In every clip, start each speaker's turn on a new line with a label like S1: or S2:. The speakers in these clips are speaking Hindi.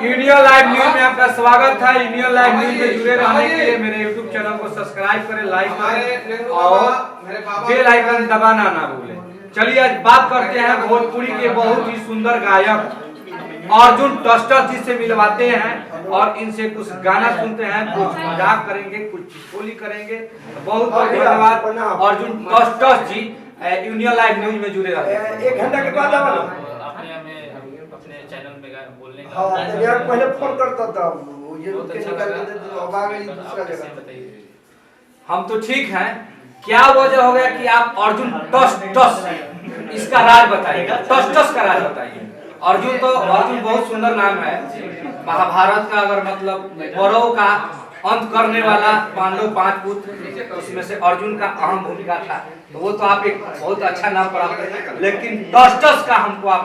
S1: इंडियन लाइव न्यूज में आपका स्वागत है। इंडियन लाइव न्यूज में जुड़े रहने के लिए मेरे यूट्यूब चैनल को सब्सक्राइब करें, लाइक करें और बेल आइकन दबाना ना भूलें। चलिए आज बात करते हैं भोजपुरी के बहुत ही सुंदर गायक अर्जुन टस्टर जी से मिलवाते हैं और इनसे कुछ गाना सुनते हैं, कुछ मजाक करेंगे, कुछ चिपोली करेंगे। बहुत बहुत धन्यवाद अर्जुन टस्टर जी इंडियन लाइव न्यूज में जुड़े रहते हैं।
S2: 1 घंटा के बाद
S3: अपने चैनल पे बोलने का
S2: हाँ यार पहले फोन करता था ये
S3: बहुत
S2: के
S3: अच्छा
S2: निकाल
S3: लगा।
S2: के दे अब आ गई दूसरा जगह।
S3: बताइए।
S1: हम तो ठीक हैं, क्या वजह हो गया कि आप अर्जुन टस इसका राज बताइए, टस का राज बताइए। अर्जुन बहुत सुंदर नाम है। महाभारत का अगर मतलब कौरव का अंत करने वाला पांडव 5 पुत्र, उसमें से अर्जुन का अहम भूमिका था, तो वो तो आप एक बहुत अच्छा नाम प्राप्त करें। लेकिन टस का हमको आप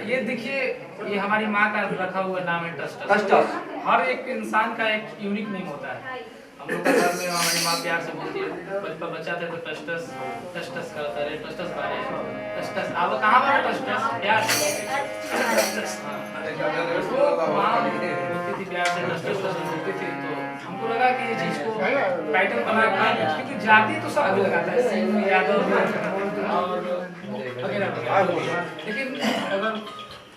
S3: ये देखिए, ये हमारी माँ का रखा हुआ नाम है टस।
S1: टस।
S3: हर एक इंसान का एक यूनिक नेम होता है। हम लोग के घर में हमारी माँ प्यार से बोलती है, बचपन बच्चा थे तो टस टस करता रहे, टस बारे टस अब कहाँ पर टस प्यार बोलती थी, प्यार से टस बोलती थी। तो हमको लगा कि ये चीज को टाइटल बना, क्योंकि जाति तो सब लगाता है, सिंह यादव और वगैरह। लेकिन अगर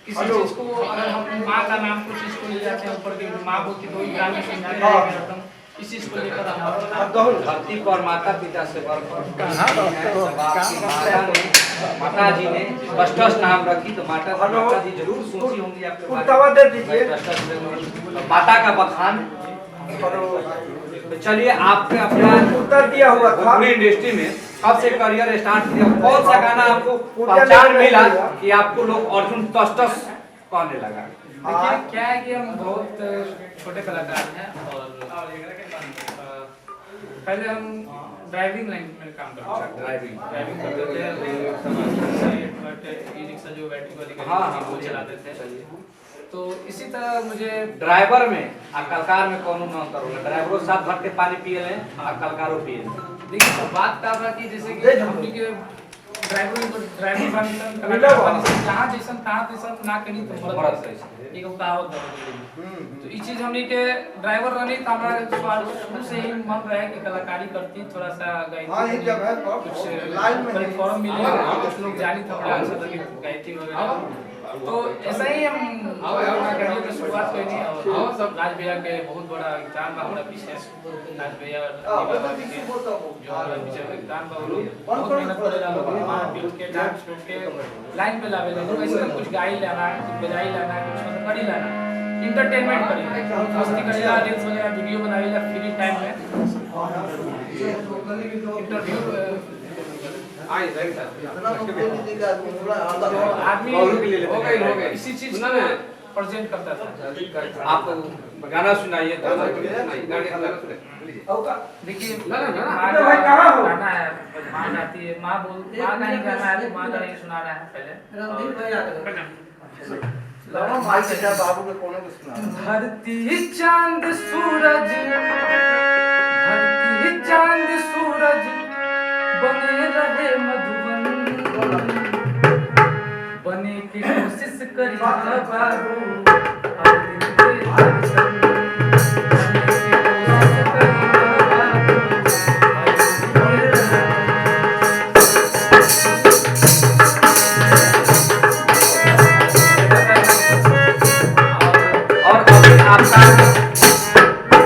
S3: किसी चीज को अगर हम माँ का नाम कुछ चीज को ले जाते हैं ऊपर के, माँ बोलती तो गाने सुनते हैं, इस चीज को लेकर हम
S1: धरती पर माता पिता से माता जी ने टस नाम रखी, तो माता जी जरूर सोची होंगी आपके बारे
S2: दे दीजिए
S1: में। माता का बखान। तो चलिए आपने अपना
S2: उत्तर दिया हुआ था
S1: पूरी इंडस्ट्री में कब से करियर स्टार्ट किया, कौन सा गाना आपको पहचान मिला कि आपको लोग अर्जुन टस कहने लगा?
S3: देखिए क्या है कि हम बहुत छोटे कलाकार हैं और पहले हम ड्राइविंग लाइन में काम करते थे। ड्राइविंग करते थे, ई रिक्शा जो बैटरी वाली
S1: हाँ,
S3: वो चलाते थे। तो इसी तरह मुझे
S1: ड्राइवर में और कलकार में कौन ना अंतर होगा? ड्राइवरों साथ भर के पानी पिए लें और कलकारों पिए लें।
S3: देखिए तो बात का था कि जैसे कि हमनी के ड्राइवर बनी सन कलाकार बनी सन, जहाँ जैसन तहाँ तैसन ना करी तो मरद सही। एक कहावत है। तो ये चीज हमनी के ड्राइवर रहनी तो हमारा शुरू से ही मन रहे कि कलाकारी करती, थोड़ा सा
S2: हाँ ये
S3: गायती,
S2: जगह पर
S3: कुछ
S2: लाइन में
S3: प्लेटफॉर्म मिले, कुछ लोग जानी था, बड़ा अच्छा लगे गायती वगैरह। तो ऐसा ही हम करियर की शुरुआत करी और सब राज भैया के बहुत बड़ा योगदान बा हमारा पीछे। राज भैया जो हमारा पीछे योगदान बा, वो लोग बहुत मेहनत करेला, लोग मार पीट के डांस टूट के लाइन पे लावे ला, लोग ऐसे कुछ गाई लाना, कुछ बजाई लाना, कुछ मतलब करी लाना, इंटरटेनमेंट करी, मस्ती करेला, रील्स वगैरह वीडियो बनावेला फ्री टाइम में। इंटरव्यू आदमी हो गई इसी चीज को प्रेजेंट करता था।
S1: आप गाना सुनाइए।
S3: देखिए गाना है, माँ गाती है, माँ का ही गाना है, माँ का ही सुना रहा है पहले।
S2: बाबू के कोने को सुना
S3: धरती चांद सूरज, धरती चांद सूरज बने रहे मधुबन, बने की कोशिश करी बाबू,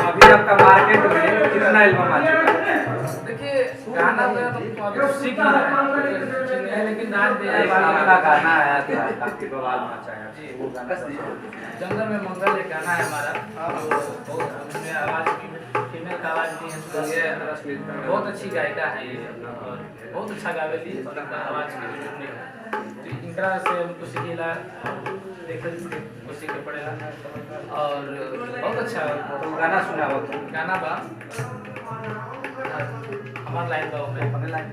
S1: अभी आपका मार्केट में कितना एल्बम आ चुका है?
S3: देखिए गाना तो अभी सीख रहा है, लेकिन राज भैया
S1: आपका गाना आया था काफी बवाल मचा है
S3: जी,
S1: वो गाना
S3: जंगल में मंगल एक गाना है हमारा, उसमें आवाज फीमेल का आवाज दी है सुनिए, बहुत अच्छी गायिका है ये और बहुत अच्छा गावेली और इनका आवाज की जो नहीं है, तो इनका से उनको सीखेला, देखे को सीखे पड़ेगा और बहुत अच्छा
S1: तो गाना सुना हो तो
S3: गाना बा हमार लाइन बा में
S1: अपने लाइन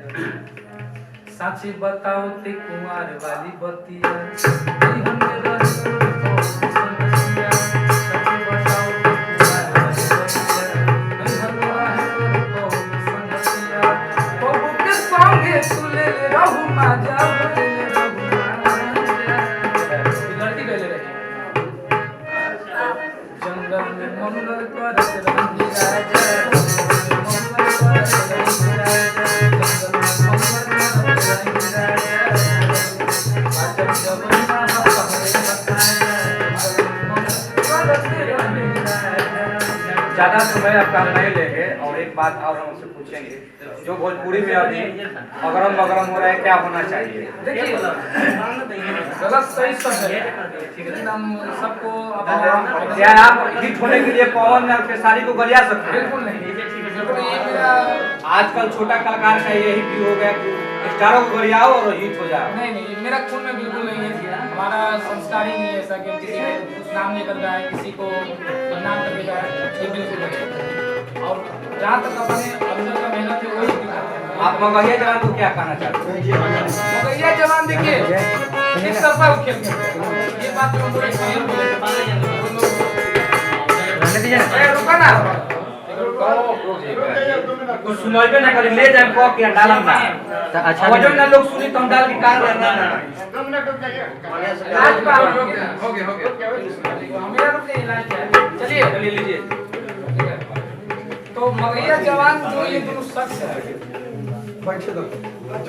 S3: साची बताओ ते कुमार वाली बतिया ई हमने रस तो संगतिया, साची बताओ ते कुमार वाली बतिया ई हमने रस तो संगतिया, बबू के संगे सुले रहू माजा बोले रहू माजा, लड़की गले रही मंगल करत रही राजा, मंगल करत रही राजा, मंगल करत रही राजा, बाटम जवना हरे बताया, मंगल करत रही राजा।
S1: ज्यादा समय आपका नहीं लेंगे और एक बात और हम उससे पूछेंगे, जो भोजपुरी में अभी अगरम बगरम हो रहा है, क्या होना चाहिए?
S3: देखिए गलत सही सब है, एकदम सबको अपना
S1: क्या आप हिट होने के लिए पवन और खेसारी को गरिया सकते हैं?
S3: बिल्कुल नहीं, बिल्कुल ये मेरा
S1: आजकल छोटा कलाकार का यही भी हो गया कि स्टारों को गरियाओ और हिट हो जाओ।
S3: नहीं नहीं, मेरा खून में बिल्कुल नहीं है। हमारा संस्कार ही नहीं है ऐसा कि किसी को नाम लेकर जाए, किसी को बदनाम करके जाए, ये बिल्कुल नहीं है। और जहाँ तक अपने अंदर का मेहनत है वही दिखाते हैं।
S1: आप मगहिया जवान को क्या कहना चाहते हैं?
S3: मगहिया जवान देखिए एक तरफा खेल खेलते हैं, ये बात हम लोग सही बोले। रुका ना,
S1: कुछ सुनाइबे ना करी, ले जाए कह के डालम ना। अच्छा वजन ना लोग सुनी तो हम डाल के कान करना ना।
S3: इलाज का हो गया मेरा रुक गया इलाज है। चलिए
S1: चलिए लीजिए।
S3: तो मगहिया जवान जो ये दोनों शख्स है
S2: बैठे दो।